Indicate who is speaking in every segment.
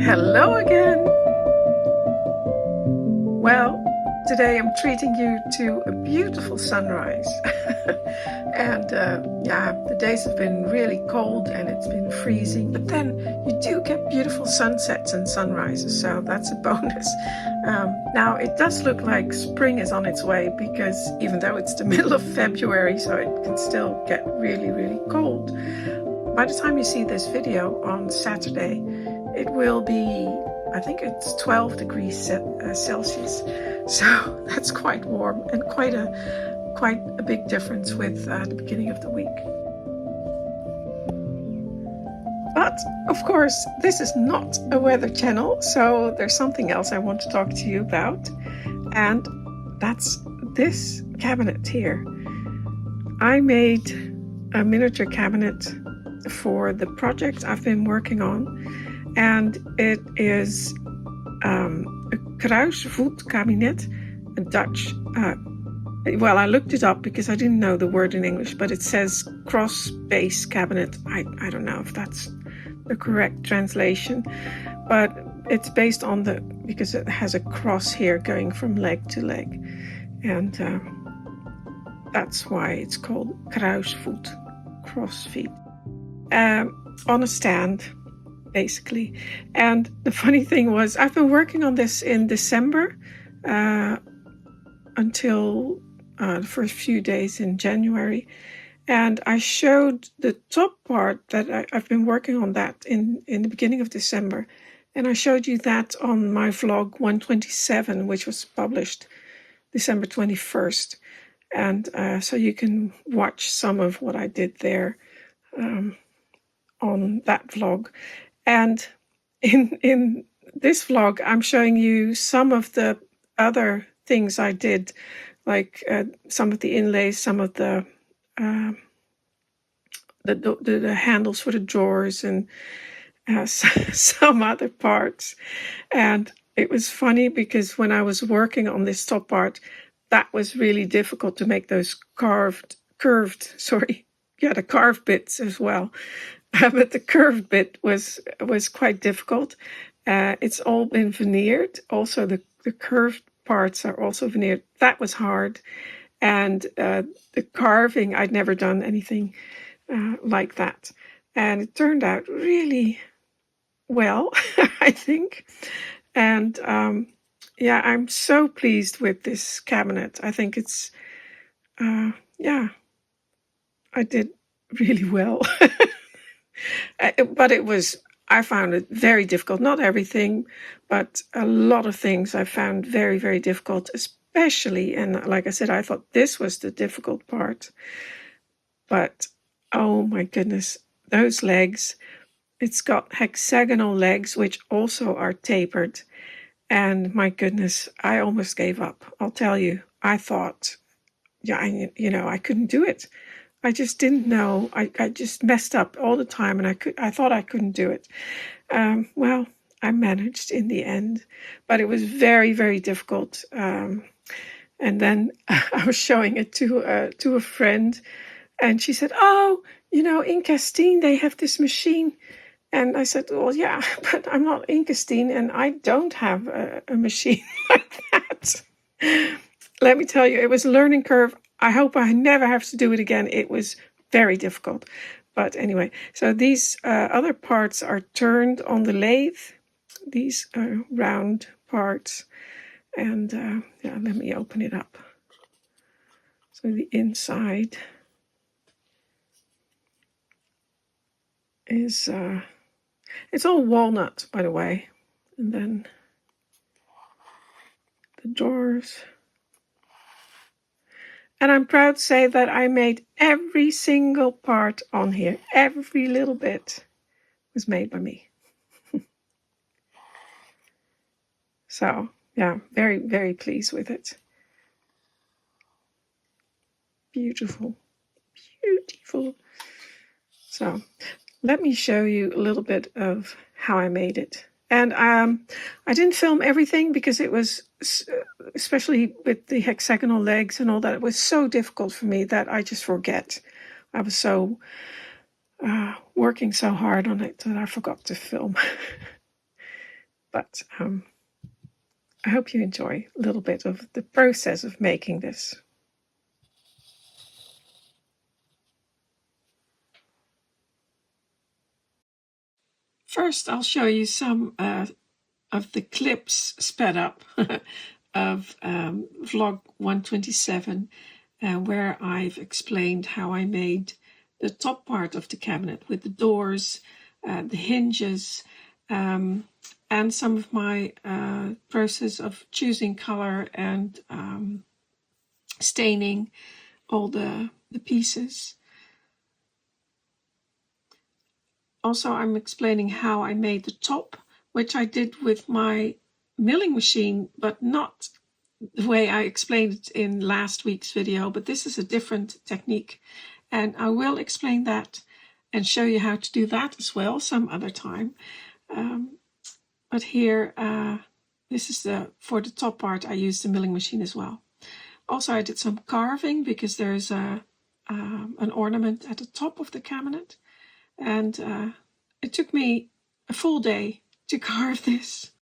Speaker 1: Hello again. Well, today I'm treating you to a beautiful sunrise. And the days have been really cold and it's been freezing, but then you do get beautiful sunsets and sunrises, so that's a bonus. Now it does look like spring is on its way, because even though it's the middle of February, so it can still get really, really cold. By the time you see this video on Saturday, it will be, I think it's 12 degrees Celsius. So that's quite warm and quite a big difference with the beginning of the week. But of course, this is not a weather channel, so there's something else I want to talk to you about, and that's this cabinet here. I made a miniature cabinet for the project I've been working on, and it is a kruisvoet cabinet, a Dutch. Well, I looked it up because I didn't know the word in English, but it says cross base cabinet. I don't know if that's the correct translation, but it's based on because it has a cross here going from leg to leg, and that's why it's called kruisvoet, cross feet, on a stand, basically. And the funny thing was, I've been working on this in December until the first few days in January, and I showed the top part that I've been working on that in the beginning of December, and I showed you that on my vlog 127, which was published December 21st, and so you can watch some of what I did there on that vlog. And in this vlog, I'm showing you some of the other things I did, like some of the inlays, some of the handles for the drawers, and some other parts. And it was funny because when I was working on this top part, that was really difficult to make those the carved bits as well. But the curved bit was quite difficult. It's all been veneered. Also, the curved parts are also veneered. That was hard. And the carving, I'd never done anything like that. And it turned out really well, I think. And I'm so pleased with this cabinet. I think it's, I did really well. But I found it very difficult. Not everything, but a lot of things I found very, very difficult, especially, and like I said, I thought this was the difficult part. But, oh my goodness, those legs, it's got hexagonal legs, which also are tapered. And my goodness, I almost gave up. I'll tell you, I thought, I couldn't do it. I just didn't know. I just messed up all the time, and I thought I couldn't do it. Well, I managed in the end, but it was very, very difficult. And then I was showing it to a friend, and she said, "Oh, in Castine they have this machine." And I said, "Well, yeah, but I'm not in Castine, and I don't have a machine like that." Let me tell you, it was a learning curve. I hope I never have to do it again. It was very difficult. But anyway, so these other parts are turned on the lathe, these round parts. And let me open it up. So the inside is, it's all walnut, by the way. And then the drawers. And I'm proud to say that I made every single part on here. Every little bit was made by me. So, yeah, very, very pleased with it. Beautiful. Beautiful. So, let me show you a little bit of how I made it. And I didn't film everything because it was, especially with the hexagonal legs and all that, it was so difficult for me that I just forget. I was so working so hard on it that I forgot to film. But I hope you enjoy a little bit of the process of making this. First, I'll show you some of the clips sped up of vlog 127, where I've explained how I made the top part of the cabinet with the doors, the hinges, and some of my process of choosing color and staining all the pieces. Also, I'm explaining how I made the top, which I did with my milling machine, but not the way I explained it in last week's video, but this is a different technique. And I will explain that and show you how to do that as well some other time. But here, this is for the top part, I used the milling machine as well. Also, I did some carving because there's an ornament at the top of the cabinet. And it took me a full day to carve this.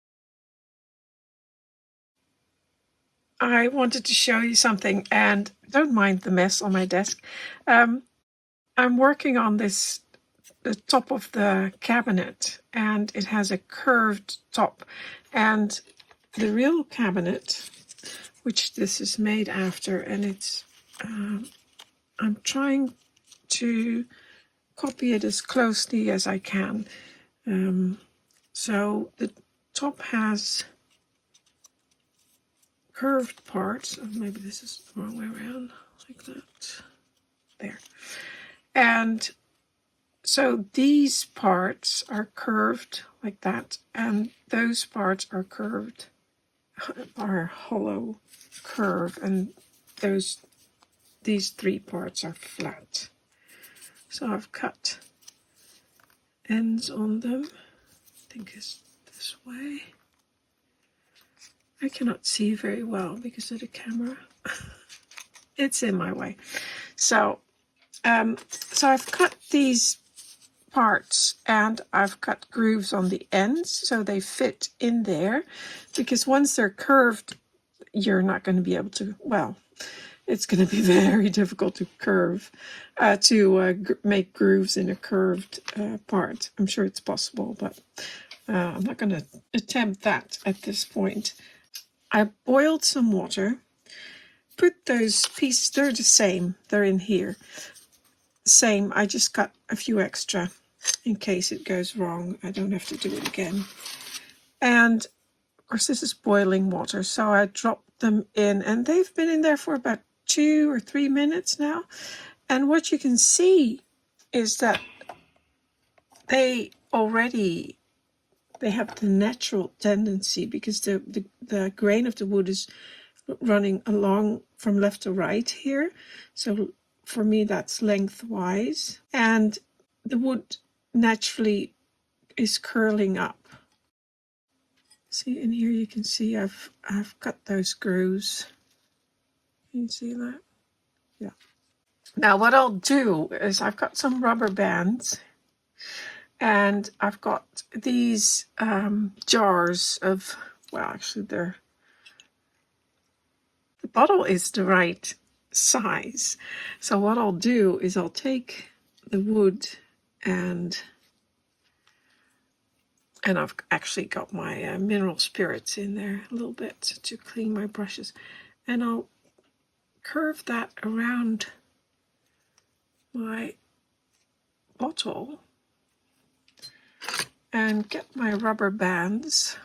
Speaker 1: I wanted to show you something, and don't mind the mess on my desk. I'm working on the top of the cabinet, and it has a curved top. And the real cabinet, which this is made after, and it's I'm trying to copy it as closely as I can. So the top has curved parts. Oh, maybe this is the wrong way around, like that. There. And so these parts are curved like that, and those parts are curved, are hollow curve, and these three parts are flat. So I've cut ends on them. I think it's this way. I cannot see very well because of the camera. It's in my way. So I've cut these parts, and I've cut grooves on the ends so they fit in there, because once they're curved, you're not going to be able to, well, it's going to be very difficult to make grooves in a curved part. I'm sure it's possible, but I'm not going to attempt that at this point. I boiled some water, put those pieces, they're the same, they're in here. Same, I just cut a few extra in case it goes wrong. I don't have to do it again. And of course this is boiling water, so I dropped them in, and they've been in there for about 2 or 3 minutes now. And what you can see is that they have the natural tendency, because the grain of the wood is running along from left to right here. So for me, that's lengthwise. And the wood naturally is curling up. See, in here you can see I've cut those grooves. Can you see that? Yeah. Now what I'll do is I've got some rubber bands, and I've got these jars of, well, actually the bottle is the right size. So what I'll do is I'll take the wood, and I've actually got my mineral spirits in there a little bit to clean my brushes, and I'll curve that around my bottle and get my rubber bands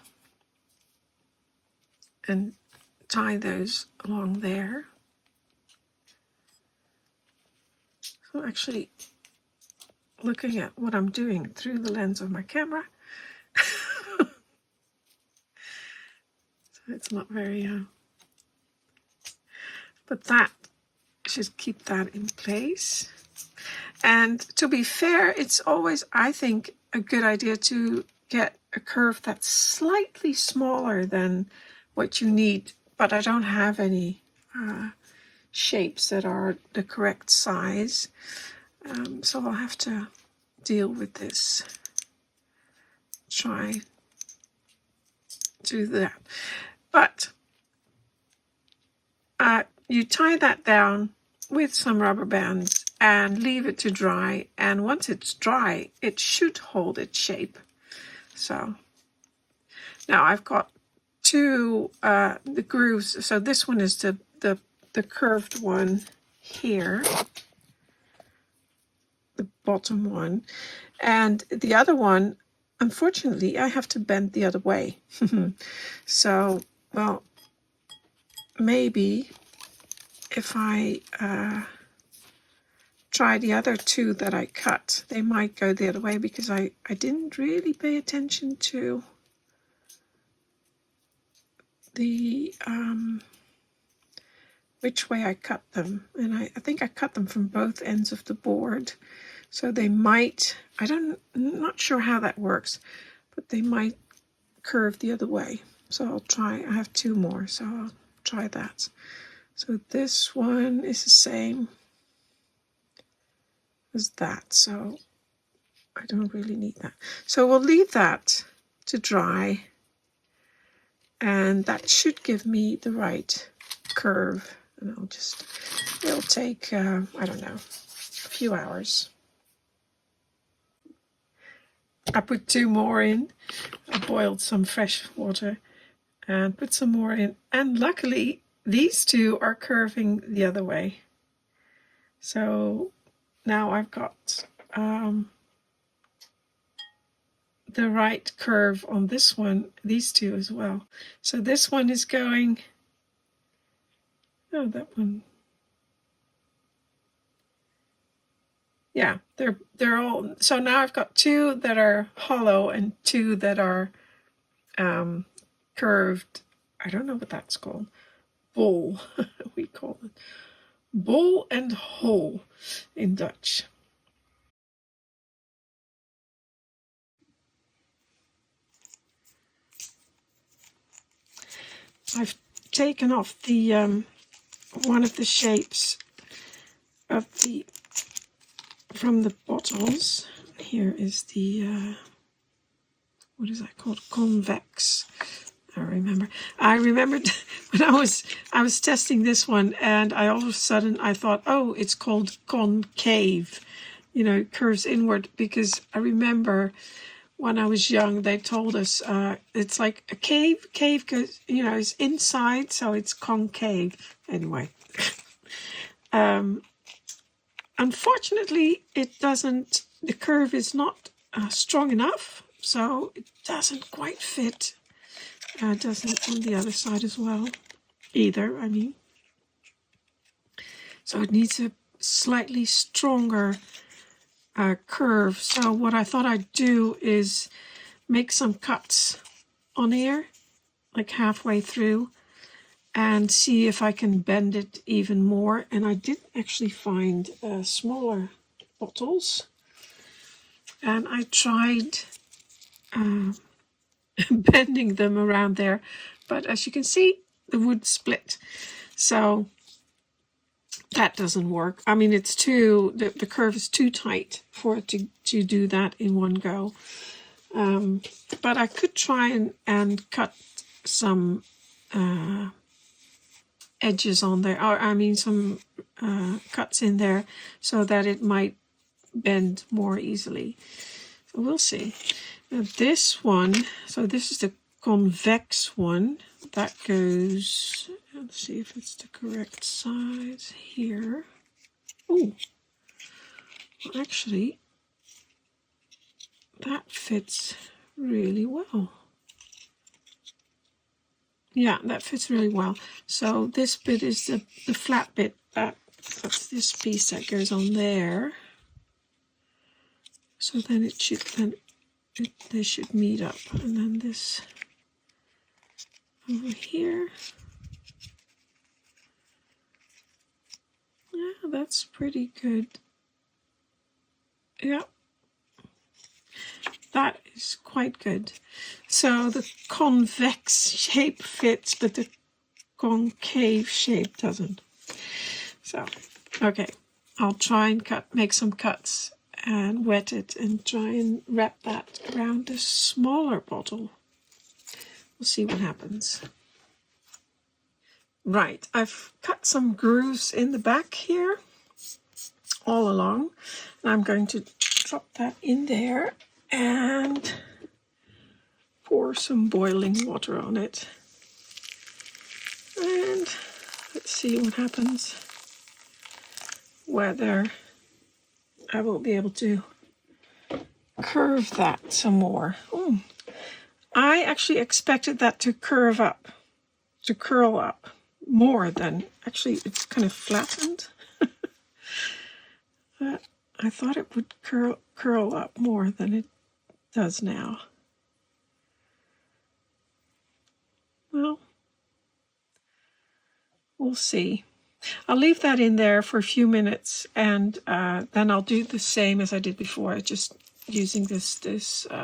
Speaker 1: and tie those along there. So actually looking at what I'm doing through the lens of my camera. So it's not very, but that should keep that in place. And to be fair, it's always, I think, a good idea to get a curve that's slightly smaller than what you need, but I don't have any shapes that are the correct size, so I'll have to deal with this. Try do that. But you tie that down with some rubber bands and leave it to dry. And once it's dry, it should hold its shape. So now I've got two the grooves. So this one is the curved one here, the bottom one, and the other one, unfortunately, I have to bend the other way. So, well, maybe if I try the other two that I cut, they might go the other way, because I didn't really pay attention to the which way I cut them. And I think I cut them from both ends of the board. So they might, I'm not sure how that works, but they might curve the other way. So I'll try, I have two more, so I'll try that. So this one is the same as that, so I don't really need that. So we'll leave that to dry, and that should give me the right curve. And I'll just, it'll take, I don't know, a few hours. I put two more in. I boiled some fresh water and put some more in. And luckily, these two are curving the other way. So now I've got the right curve on this one, these two as well. So this one is going, oh, that one. Yeah, they're all, so now I've got two that are hollow and two that are curved. I don't know what that's called. Bol, we call it. Bol and hol in Dutch. I've taken off the one of the shapes of the from the bottles. Here is the what is that called? Convex. I remembered when I was testing this one, and I all of a sudden I thought, oh, it's called concave. You know, it curves inward, because I remember when I was young, they told us it's like a cave. Cave goes, you know, is inside, so it's concave. Anyway, unfortunately, it doesn't. The curve is not strong enough, so it doesn't quite fit. Doesn't on the other side as well, either. I mean, so it needs a slightly stronger curve. So what I thought I'd do is make some cuts on here, like halfway through, and see if I can bend it even more. And I did actually find smaller bottles, and I tried bending them around there, but as you can see, the wood split. So that doesn't work. I mean, it's too, the curve is too tight for it to do that in one go. But I could try and cut some edges on there, or I mean some cuts in there, so that it might bend more easily. So we'll see. Now this one, so this is the convex one. That goes, let's see if it's the correct size here. Oh, well, actually, that fits really well. Yeah, that fits really well. So this bit is the flat bit. That's this piece that goes on there. So then it should, they should meet up. And then this over here. Yeah, that's pretty good. Yeah, that is quite good. So the convex shape fits, but the concave shape doesn't. So, okay, I'll try and make some cuts and wet it and try and wrap that around a smaller bottle. We'll see what happens. Right, I've cut some grooves in the back here all along, and I'm going to drop that in there and pour some boiling water on it. And let's see what happens, whether I will be able to curve that some more. Ooh. I actually expected that to curl up more than, actually it's kind of flattened. I thought it would curl up more than it does now. Well, we'll see. I'll leave that in there for a few minutes, and then I'll do the same as I did before, just using this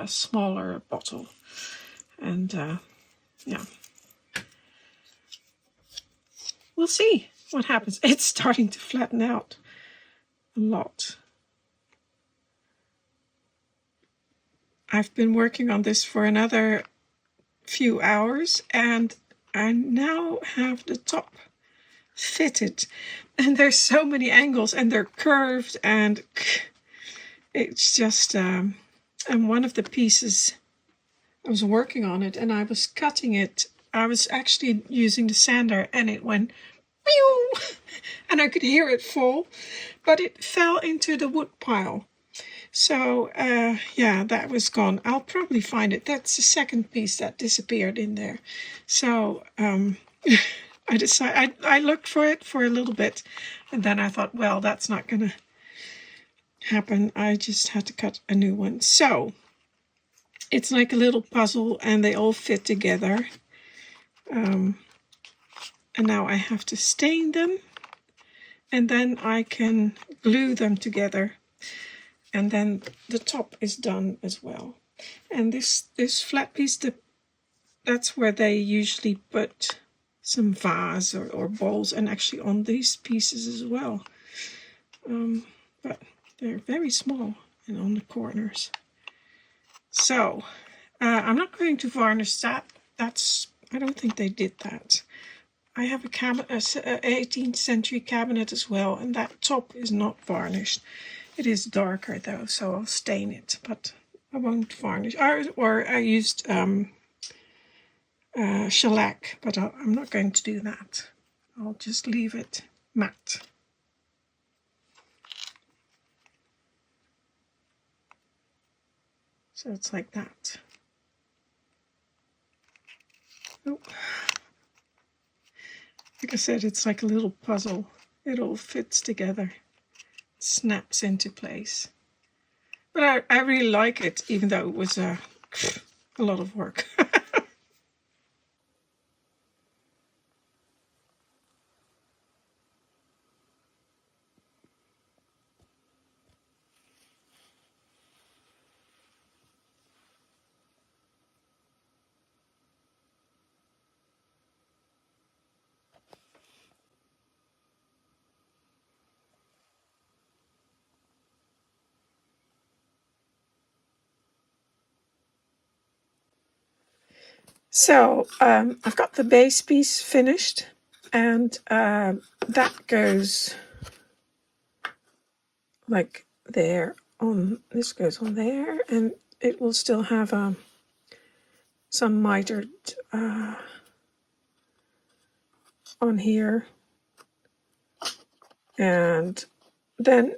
Speaker 1: smaller bottle. And yeah, we'll see what happens. It's starting to flatten out a lot. I've been working on this for another few hours, and I now have the top fitted, and there's so many angles, and they're curved, and it's just and one of the pieces, I was working on it and I was cutting it. I was actually using the sander, and it went pew, and I could hear it fall, but it fell into the wood pile. So yeah, that was gone. I'll probably find it. That's the second piece that disappeared in there. So I decided, I looked for it for a little bit, and then I thought, well, that's not gonna happen. I just had to cut a new one. So it's like a little puzzle, and they all fit together. And now I have to stain them, and then I can glue them together. And then the top is done as well. And this flat piece, that's where they usually put some vase or bowls, and actually on these pieces as well. But they're very small and on the corners. So I'm not going to varnish that. I don't think they did that. I have a cabinet, an 18th century cabinet as well, and that top is not varnished. It is darker though, so I'll stain it, but I won't varnish. Or I used shellac, but I'm not going to do that. I'll just leave it matte. So it's like that. Oh. Like I said, it's like a little puzzle. It all fits together, snaps into place. But I really like it, even though it was a lot of work. So I've got the base piece finished, and that goes like there. This goes on there, and it will still have some mitered on here. And then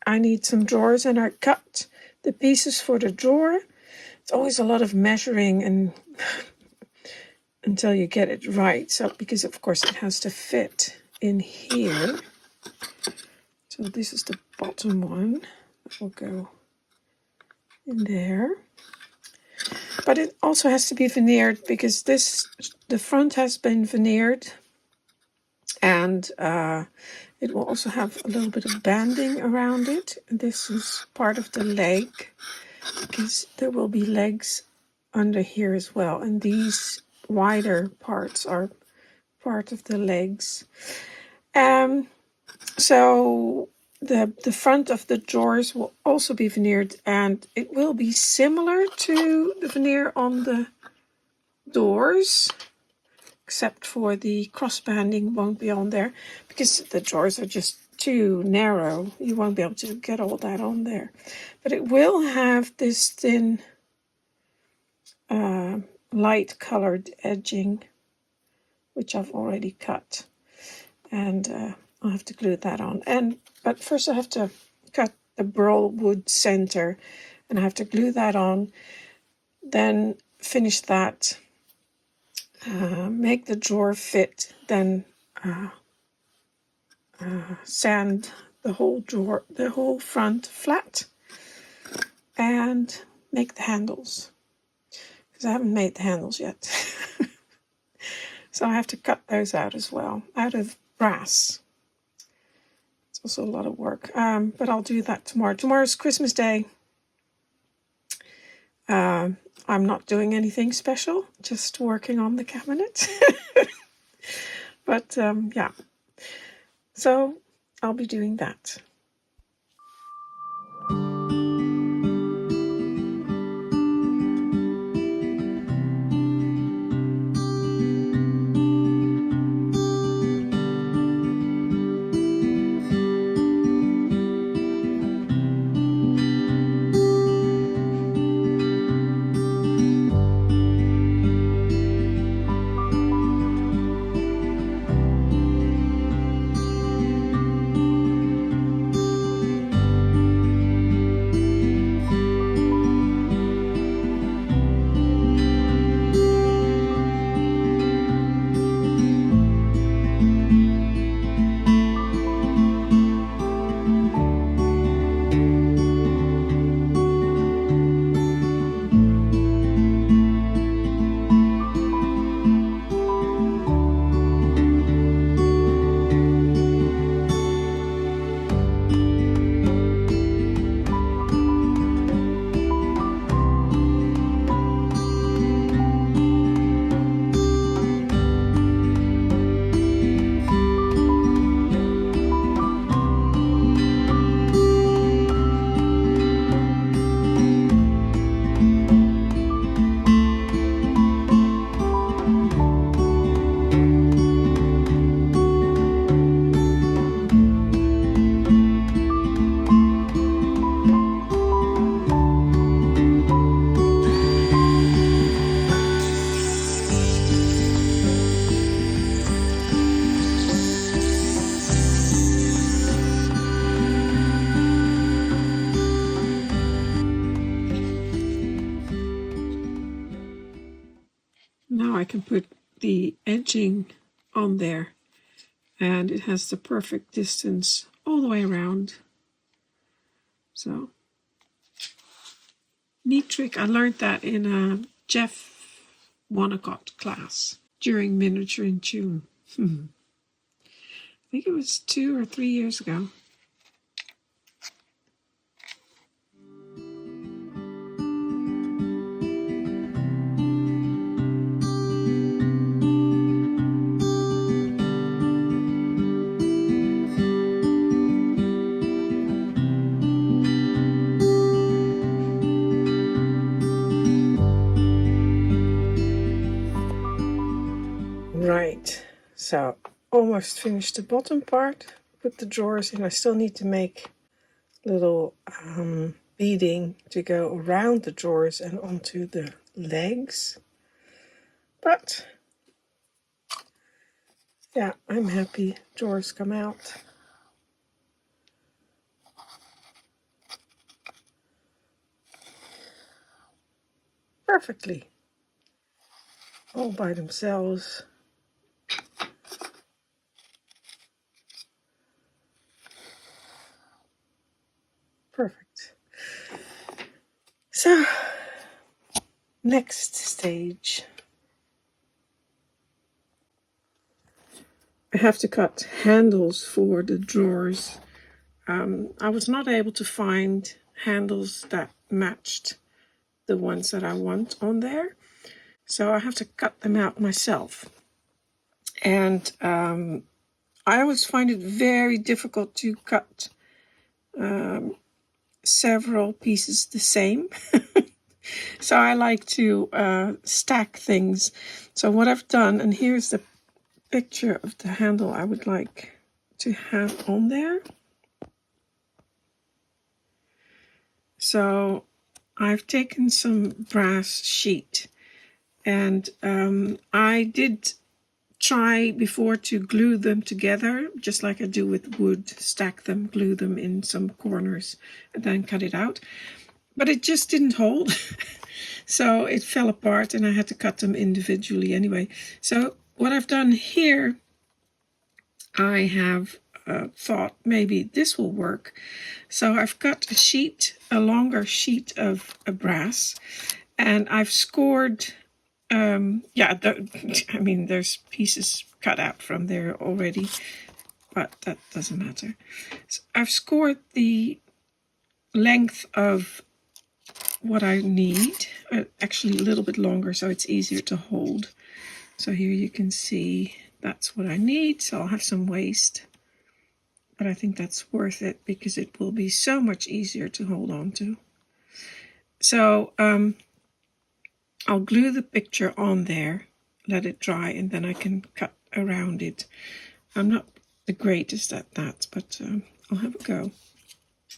Speaker 1: I need some drawers, and I cut the pieces for the drawer. It's always a lot of measuring and until you get it right. So because of course it has to fit in here. So this is the bottom one that will go in there. But it also has to be veneered, because the front has been veneered, and it will also have a little bit of banding around it. This is part of the leg, because there will be legs under here as well, and these wider parts are part of the legs. So the front of the drawers will also be veneered, and it will be similar to the veneer on the doors, except for the crossbanding won't be on there because the drawers are just too narrow. You won't be able to get all that on there. But it will have this thin light colored edging, which I've already cut, and I'll have to glue that on. But first I have to cut the burl wood center, and I have to glue that on, then finish that, make the drawer fit, then sand the whole drawer, the whole front flat, and make the handles, because I haven't made the handles yet. So I have to cut those out as well, out of brass. It's also a lot of work, but I'll do that tomorrow. Tomorrow's Christmas Day. I'm not doing anything special, just working on the cabinet. But yeah, so I'll be doing that. Now I can put the edging on there, and it has the perfect distance all the way around. So, neat trick. I learned that in a Jeff Wonnacott class during Miniature in Tune. I think it was 2 or 3 years ago. Right, so almost finished the bottom part. Put the drawers in. I still need to make little beading to go around the drawers and onto the legs. But yeah, I'm happy. Drawers come out. Perfectly. All by themselves. Perfect. So, next stage. I have to cut handles for the drawers. I was not able to find handles that matched the ones that I want on there. So I have to cut them out myself. And I always find it very difficult to cut several pieces the same. So I like to stack things. So what I've done, and here's the picture of the handle I would like to have on there. So I've taken some brass sheet, and I did try before to glue them together, just like I do with wood, stack them, glue them in some corners, and then cut it out. But it just didn't hold. So it fell apart and I had to cut them individually anyway. So what I've done here, I have thought maybe this will work. So I've got a sheet, a longer sheet of brass, and I've scored, I mean, there's pieces cut out from there already, but that doesn't matter. So I've scored the length of what I need, actually a little bit longer so it's easier to hold. So here you can see that's what I need. So I'll have some waste, but I think that's worth it because it will be so much easier to hold on to. So I'll glue the picture on there, let it dry, and then I can cut around it. I'm not the greatest at that, but I'll have a go.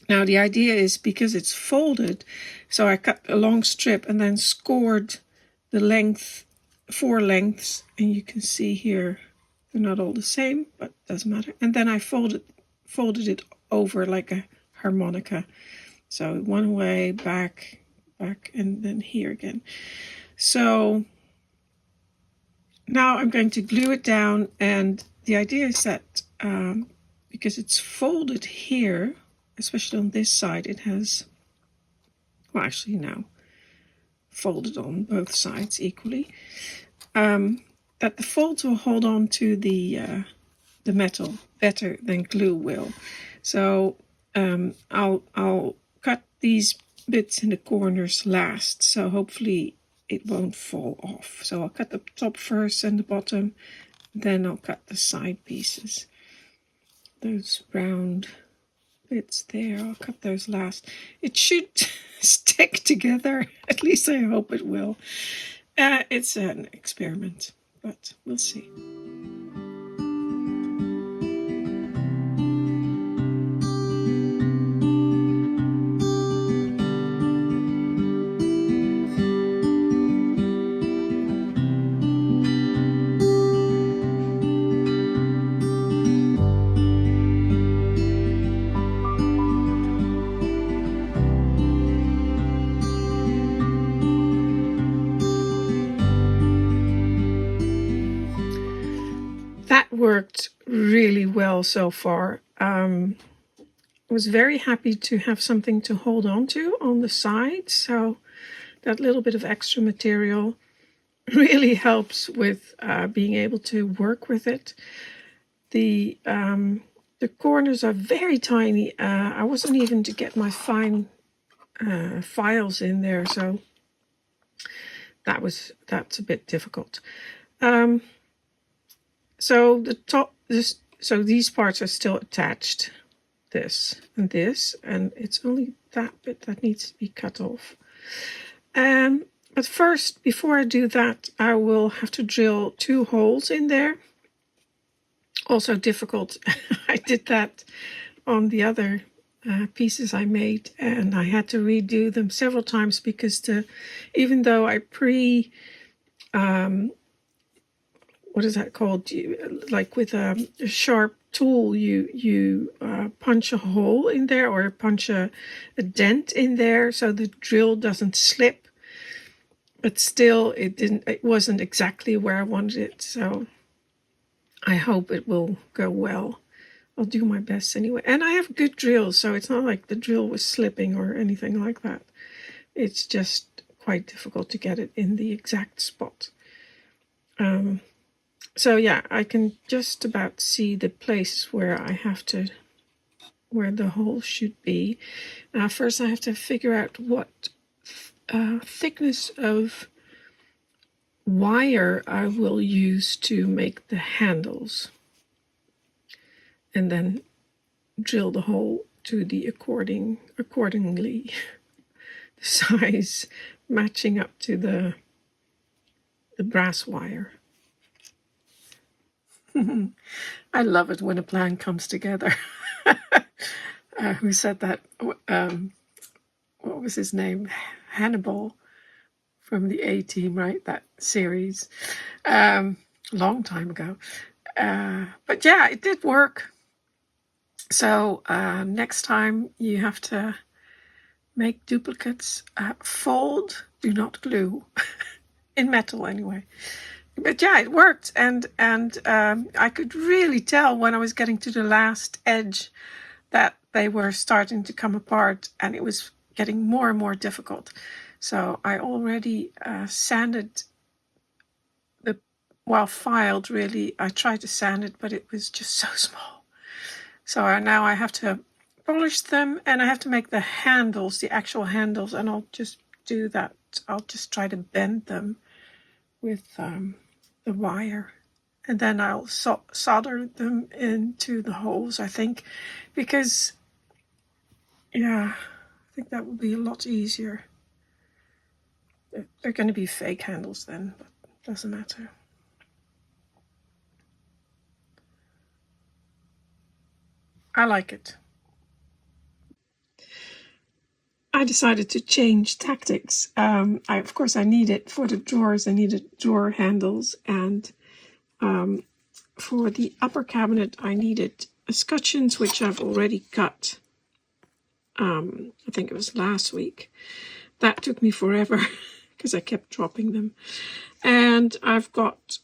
Speaker 1: Now the idea is, because it's folded, so I cut a long strip and then scored the length, 4 lengths, and you can see here they're not all the same, but doesn't matter. And then I folded it over like a harmonica. So one way, back, and then here again. So now I'm going to glue it down, and the idea is that because it's folded here, especially on this side, it has, well, actually now folded on both sides equally, that the folds will hold on to the metal better than glue will. So I'll cut these bits in the corners last, so hopefully it won't fall off. So I'll cut the top first and the bottom, then I'll cut the side pieces. Those round bits there, I'll cut those last. It should stick together, at least I hope it will. It's an experiment, but we'll see. That worked really well so far. I was very happy to have something to hold on to on the sides, so that little bit of extra material really helps with being able to work with it. The corners are very tiny. I wasn't even to get my fine files in there, so that's a bit difficult. So the top, so these parts are still attached, this, and it's only that bit that needs to be cut off. But first, before I do that, I will have to drill 2 holes in there. Also difficult. I did that on the other pieces I made, and I had to redo them several times because even though I what is that called? Like with a sharp tool, you punch a hole in there or punch a dent in there so the drill doesn't slip. But still, it wasn't exactly where I wanted it. So I hope it will go well. I'll do my best anyway. And I have good drills, so it's not like the drill was slipping or anything like that. It's just quite difficult to get it in the exact spot. So yeah, I can just about see the place where where the hole should be. Now first I have to figure out what thickness of wire I will use to make the handles. And then drill the hole to the accordingly the size matching up to the brass wire. I love it when a plan comes together. Who said that? What was his name? Hannibal from the A-Team, right? That series. Long time ago. But yeah, it did work. So next time you have to make duplicates, fold, do not glue. In metal anyway. But yeah, it worked, and I could really tell when I was getting to the last edge that they were starting to come apart, and it was getting more and more difficult. So I already sanded filed really. I tried to sand it, but it was just so small. So now I have to polish them, and I have to make the handles, the actual handles, and I'll just do that. I'll just try to bend them with the wire, and then I'll solder them into the holes, I think, because yeah, I think that will be a lot easier. They're going to be fake handles then, but it doesn't matter. I like it. I decided to change tactics. Of course, I needed for the drawers, I needed drawer handles, and for the upper cabinet, I needed escutcheons, which I've already cut. I think it was last week. That took me forever because I kept dropping them. And I've got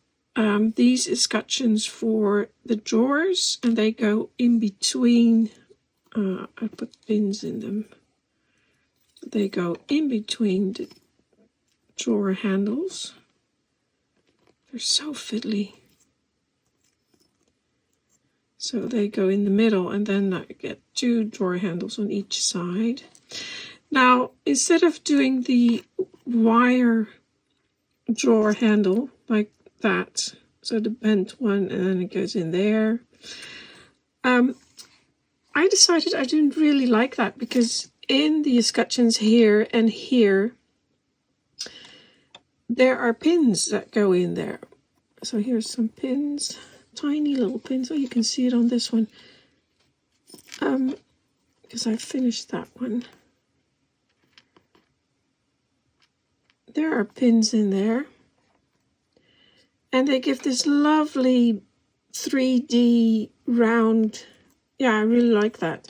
Speaker 1: these escutcheons for the drawers, and they go in between. I put pins in them. They go in between the drawer handles. They're so fiddly. So they go in the middle, and then I get 2 drawer handles on each side. Now, instead of doing the wire drawer handle like that, so the bent one, and then it goes in there, I decided I didn't really like that, because in the escutcheons here and here, there are pins that go in there. So here's some pins, tiny little pins. Oh, you can see it on this one, because I finished that one. There are pins in there, and they give this lovely 3D round. Yeah, I really like that,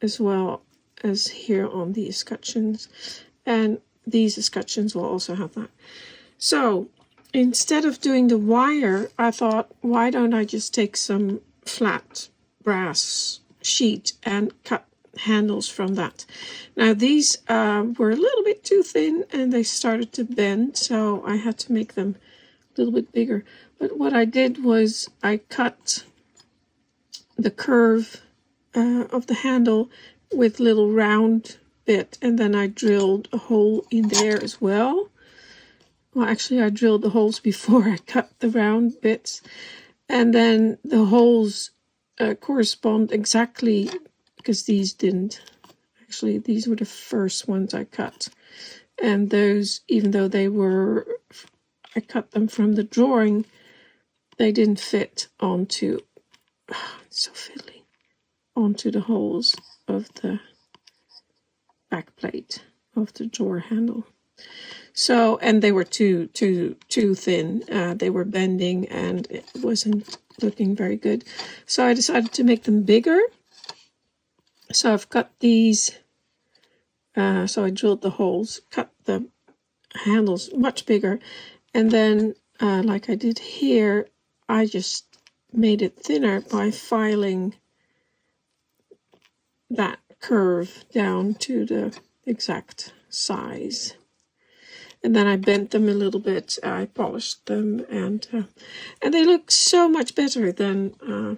Speaker 1: as well as here on the escutcheons, and these escutcheons will also have that. So instead of doing the wire, I thought, why don't I just take some flat brass sheet and cut handles from that. Now these were a little bit too thin, and they started to bend, so I had to make them a little bit bigger. But what I did was I cut the curve of the handle with little round bit, and then I drilled a hole in there as well. Well, actually I drilled the holes before I cut the round bits, and then the holes correspond exactly, because these didn't. Actually, these were the first ones I cut, and those, even though I cut them from the drawing, they didn't fit onto, it's so fiddly, onto the holes of the back plate of the drawer handle. So, and they were too thin. They were bending, and it wasn't looking very good. So I decided to make them bigger. So I've cut these. So I drilled the holes, cut the handles much bigger, and then like I did here, I just made it thinner by filing that curve down to the exact size. And then I bent them a little bit, I polished them, and they look so much better than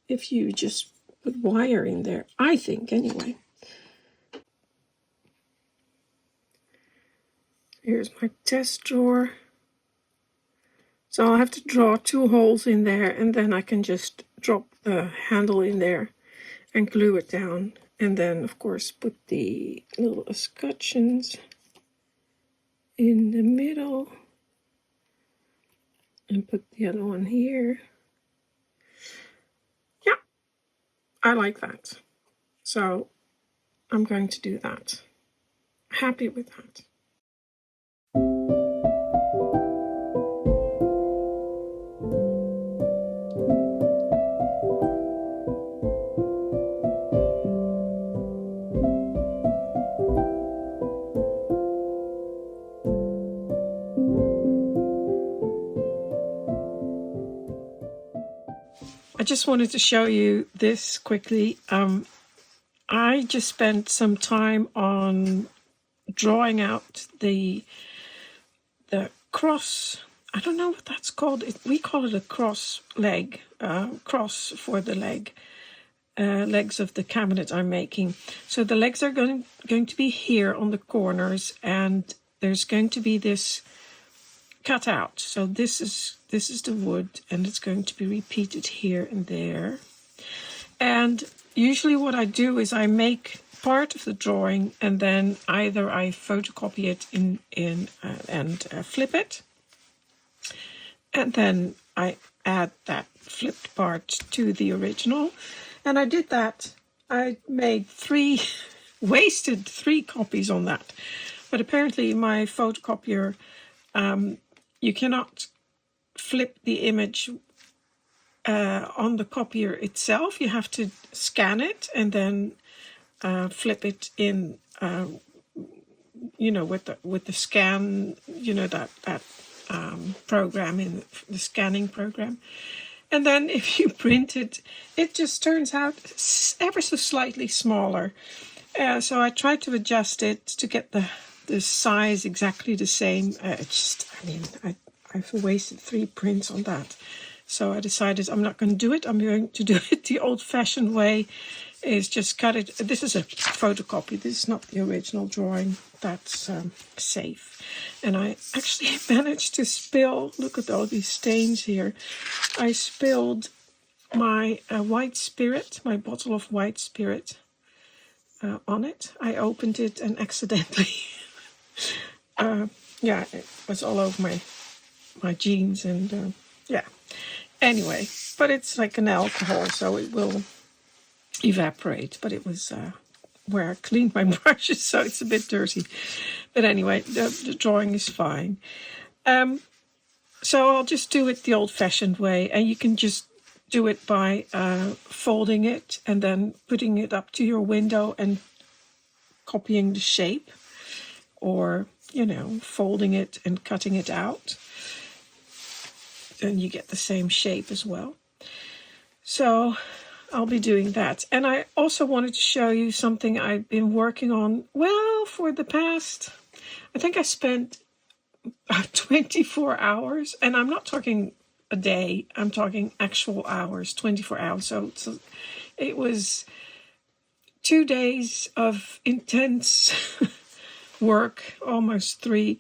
Speaker 1: if you just put wire in there, I think, anyway. Here's my test drawer. So I'll have to draw 2 holes in there, and then I can just drop the handle in there and glue it down. And then, of course, put the little escutcheons in the middle and put the other one here. Yeah, I like that. So I'm going to do that. Happy with that. I just wanted to show you this quickly. I just spent some time on drawing out the cross. I don't know what that's called. We call it a cross leg, cross for the legs of the cabinet I'm making. So the legs are going to be here on the corners, and there's going to be this cut out. So this is the wood, and it's going to be repeated here and there. And usually what I do is I make part of the drawing, and then either I photocopy it and flip it, and then I add that flipped part to the original. And I did that. I made wasted 3 copies on that. But apparently my photocopier, you cannot flip the image on the copier itself. You have to scan it and then flip it in, with the scan, that program, in the scanning program. And then if you print it, it just turns out ever so slightly smaller. So I tried to adjust it to get the size exactly the same. I've wasted 3 prints on that. So I decided I'm not going to do it. I'm going to do it the old-fashioned way, is just cut it. This is a photocopy. This is not the original drawing. That's safe. And I actually managed to spill, look at all these stains here. I spilled my white spirit, my bottle of white spirit on it. I opened it and accidentally, it was all over my jeans, and Anyway, but it's like an alcohol, so it will evaporate. But it was where I cleaned my brushes, so it's a bit dirty. But anyway, the drawing is fine. So I'll just do it the old-fashioned way, and you can just do it by folding it and then putting it up to your window and copying the shape, or folding it and cutting it out, and you get the same shape as well. So I'll be doing that. And I also wanted to show you something I've been working on, for the past, I think I spent 24 hours, and I'm not talking a day, I'm talking actual hours, 24 hours. So it was 2 days of intense work, almost 3,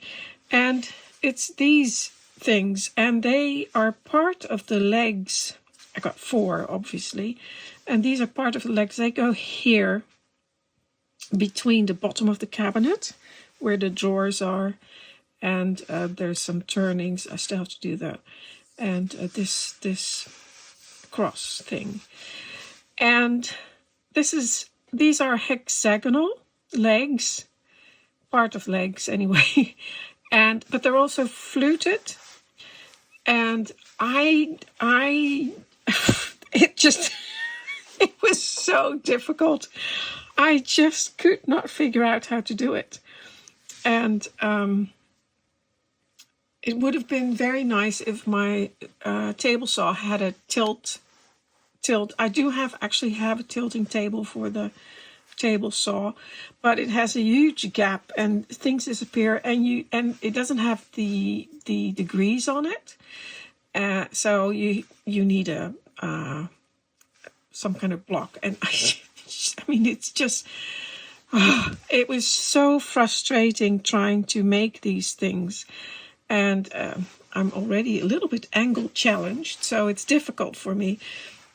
Speaker 1: and it's these things, and they are part of the legs. I got 4, obviously, and these are part of the legs. They go here between the bottom of the cabinet where the drawers are, and there's some turnings. I still have to do that, and this cross thing, and these are hexagonal legs, part of legs anyway, but they're also fluted. And it was so difficult. I just could not figure out how to do it. And it would have been very nice if my table saw had a tilt. I do actually have a tilting table for the table saw, but it has a huge gap and things disappear, and it doesn't have the degrees on it. So you need some kind of block, and it's just it was so frustrating trying to make these things, and I'm already a little bit angle challenged, so it's difficult for me.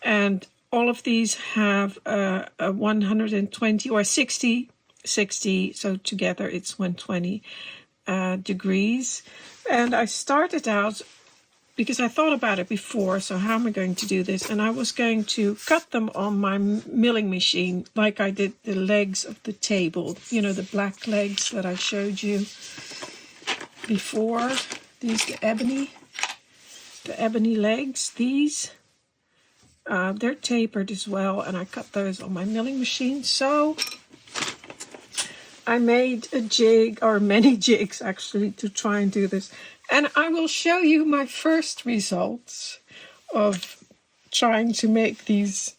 Speaker 1: And all of these have a 120 or 60, so together it's 120 degrees. And I started out, because I thought about it before, so how am I going to do this? And I was going to cut them on my milling machine, like I did the legs of the table, you know, the black legs that I showed you before. These, the ebony legs, these, they're tapered as well, and I cut those on my milling machine. So I made a jig, or many jigs actually, to try and do this. And I will show you my first results of trying to make these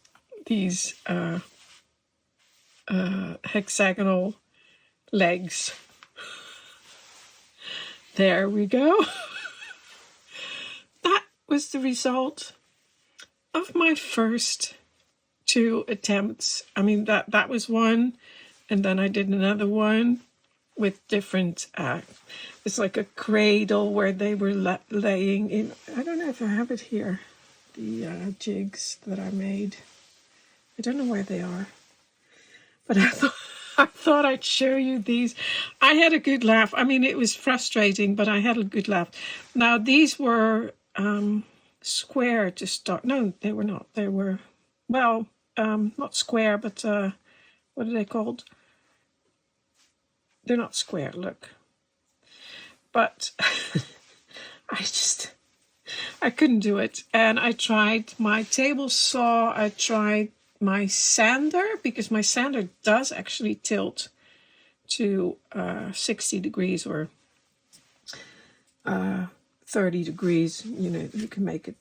Speaker 1: hexagonal legs. There we go. That was the result of my first 2 attempts. I mean, that was one, and then I did another one with different, it's like a cradle where they were laying in. I don't know if I have it here, the jigs that I made. I don't know where they are, but I thought I'd show you these. I had a good laugh. I mean, it was frustrating, but I had a good laugh. Now, these were square to start. No, they were not. They were, well, not square, but what are they called? They're not square, look. But I couldn't do it. And I tried my table saw, I tried my sander, because my sander does actually tilt to 60 degrees or 30 degrees. You know, you can make it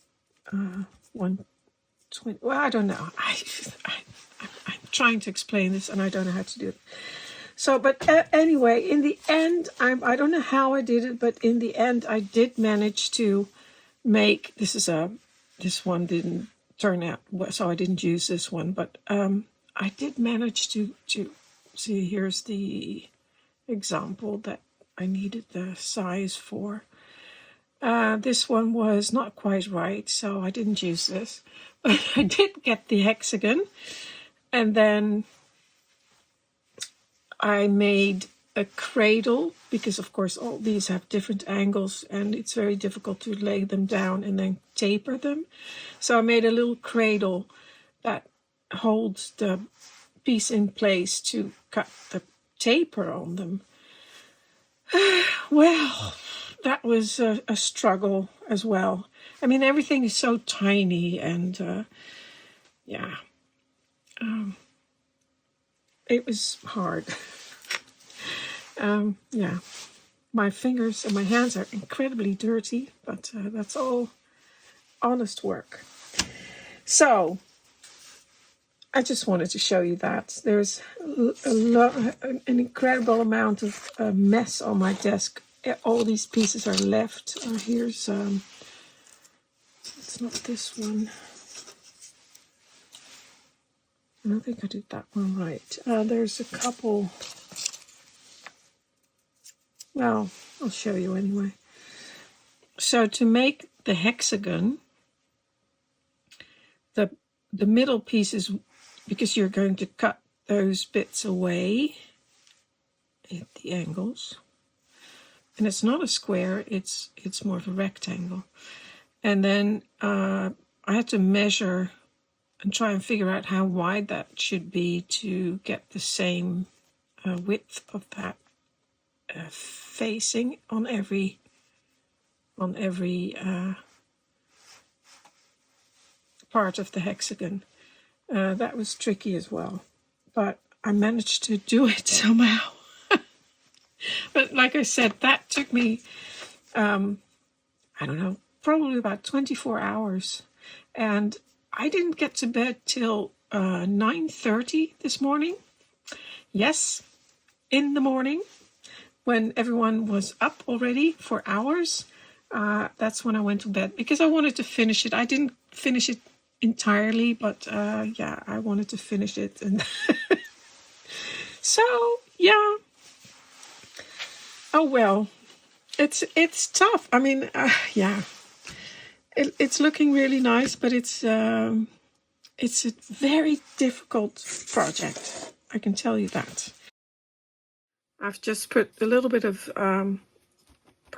Speaker 1: 120. Well, I don't know. I'm trying to explain this and I don't know how to do it. So, but anyway, in the end, I don't know how I did it, but in the end, I did manage to make, this one didn't turn out, so I didn't use this one, but I did manage to see, here's the example that I needed the size for. This one was not quite right, so I didn't use this, but I did get the hexagon, and then I made a cradle, because of course all these have different angles and it's very difficult to lay them down and then taper them. So I made a little cradle that holds the piece in place to cut the taper on them. Well, that was a struggle as well. I mean, everything is so tiny, and yeah. It was hard. Yeah, my fingers and my hands are incredibly dirty, but that's all honest work. So I just wanted to show you that. There's an incredible amount of mess on my desk. All these pieces are left. Here's, it's not this one. I don't think I did that one right. There's a couple. Well, I'll show you anyway. So to make the hexagon, the middle pieces, because you're going to cut those bits away at the angles, and it's not a square, it's more of a rectangle. And then I had to measure and try and figure out how wide that should be to get the same width of that facing on every part of the hexagon. That was tricky as well, but I managed to do it somehow. But like I said, that took me, I don't know, probably about 24 hours. And I didn't get to bed till 9:30 this morning. Yes, in the morning, when everyone was up already for hours. That's when I went to bed, because I wanted to finish it. I didn't finish it entirely, but yeah, I wanted to finish it. And so, yeah. Oh, well, it's tough. I mean, yeah. It's looking really nice, but it's a very difficult project. I can tell you that. I've just put a little bit of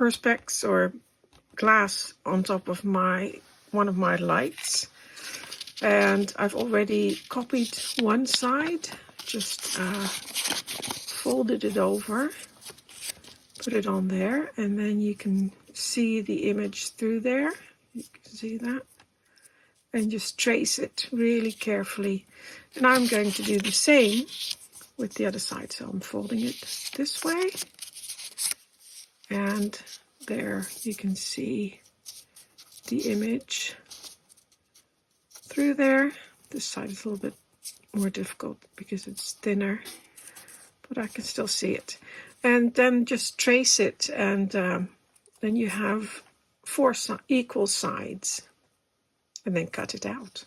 Speaker 1: perspex or glass on top of one of my lights, and I've already copied one side, just folded it over, put it on there, and then you can see the image through there. You can see that, and just trace it really carefully. And I'm going to do the same with the other side, so I'm folding it this way, and there you can see the image through there. This side is a little bit more difficult because it's thinner, but I can still see it. And then just trace it, and then you have four equal sides, and then cut it out.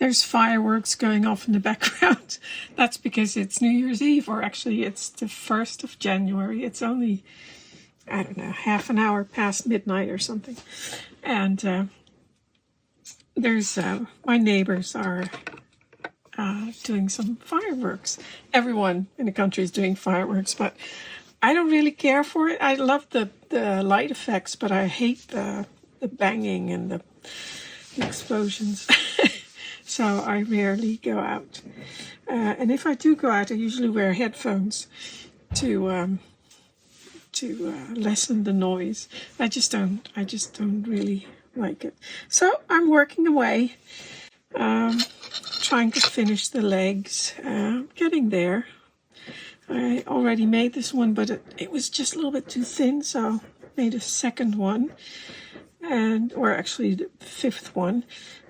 Speaker 1: There's fireworks going off in the background. That's because it's New Year's Eve, or actually it's the 1st of January. It's only, I don't know, half an hour past midnight or something. And there's, my neighbors are doing some fireworks. Everyone in the country is doing fireworks, but I don't really care for it. I love the light effects, but I hate the banging and the explosions. So I rarely go out. And if I do go out, I usually wear headphones to lessen the noise. I just don't really like it. So I'm working away, trying to finish the legs, getting there. I already made this one, but it was just a little bit too thin, so I made a second one, or actually the 5th one.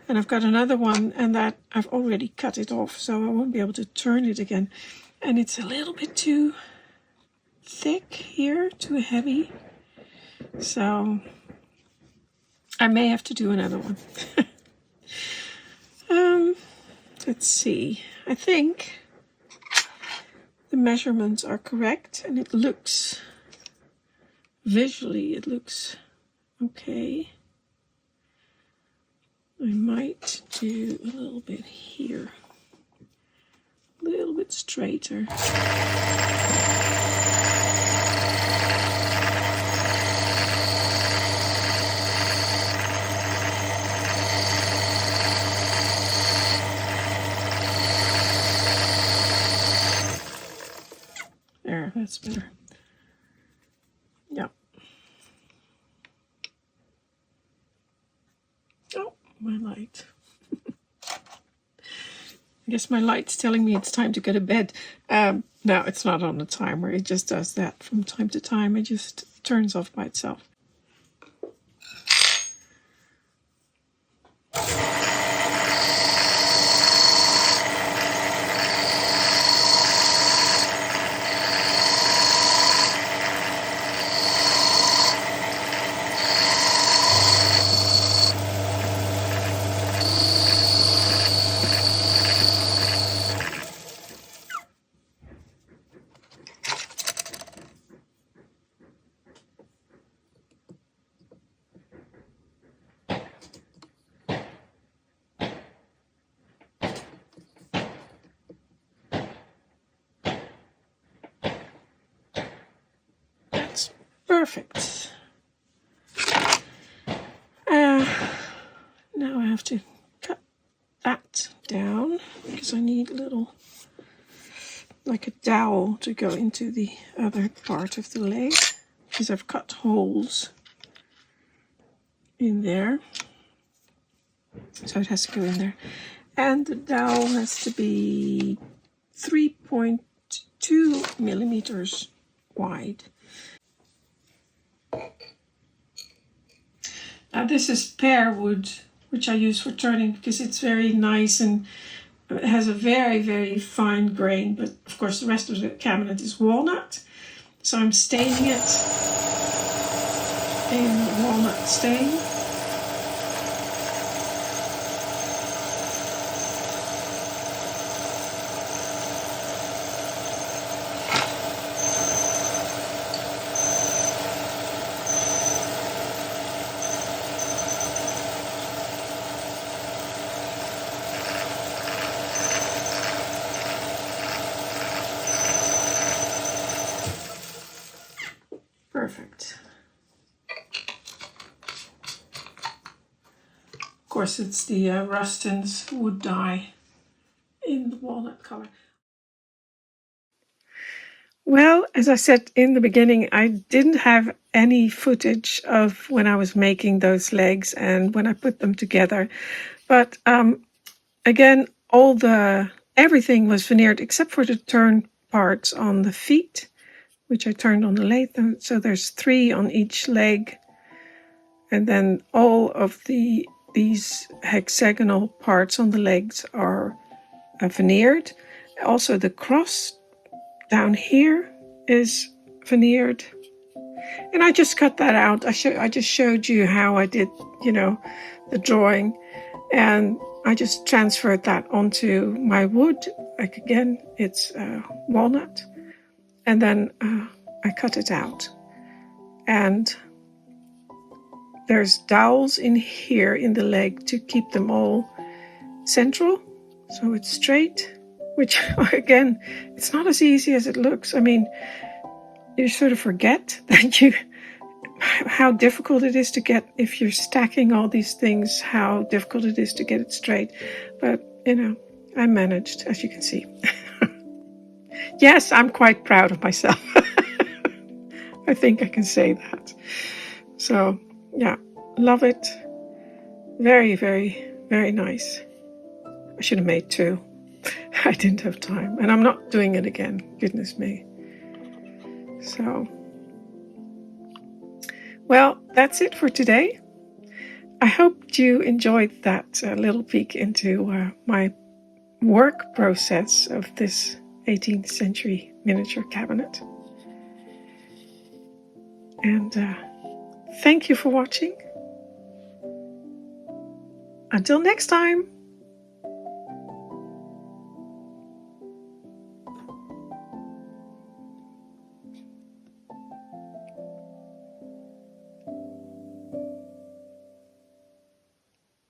Speaker 1: And I've got another one, and that I've already cut it off, so I won't be able to turn it again. And it's a little bit too thick here, too heavy. So I may have to do another one. Let's see. I think the measurements are correct, and it looks, visually, it looks okay. I might do a little bit here, a little bit straighter. There, that's better. Yep. Oh, my light. I guess my light's telling me it's time to go to bed. No, it's not on the timer. It just does that from time to time. It just turns off by itself. That's perfect. Now I have to cut that down because I need little like a dowel to go into the other part of the leg, because I've cut holes in there, so it has to go in there. And the dowel has to be 3.2 millimeters wide. Now this is pear wood, which I use for turning because it's very nice and it has a very, very fine grain, but of course the rest of the cabinet is walnut. So I'm staining it in walnut stain. Perfect. Of course, it's the Rustin's wood dye in the walnut color. Well, as I said in the beginning, I didn't have any footage of when I was making those legs and when I put them together. But again, everything was veneered except for the turn parts on the feet, which I turned on the lathe. So there's 3 on each leg. And then all of these hexagonal parts on the legs are veneered. Also the cross down here is veneered. And I just cut that out. I just showed you how I did, the drawing. And I just transferred that onto my wood. Like again, it's walnut. And then I cut it out. And there's dowels in here in the leg to keep them all central. So it's straight, which again, it's not as easy as it looks. I mean, you sort of forget that how difficult it is to get, if you're stacking all these things, how difficult it is to get it straight. But, I managed, as you can see. Yes, I'm quite proud of myself. I think I can say that. So, yeah, love it. Very, very, very nice. I should have made 2. I didn't have time. And I'm not doing it again. Goodness me. So, well, that's it for today. I hope you enjoyed that little peek into my work process of this 18th century miniature cabinet. And thank you for watching. Until next time.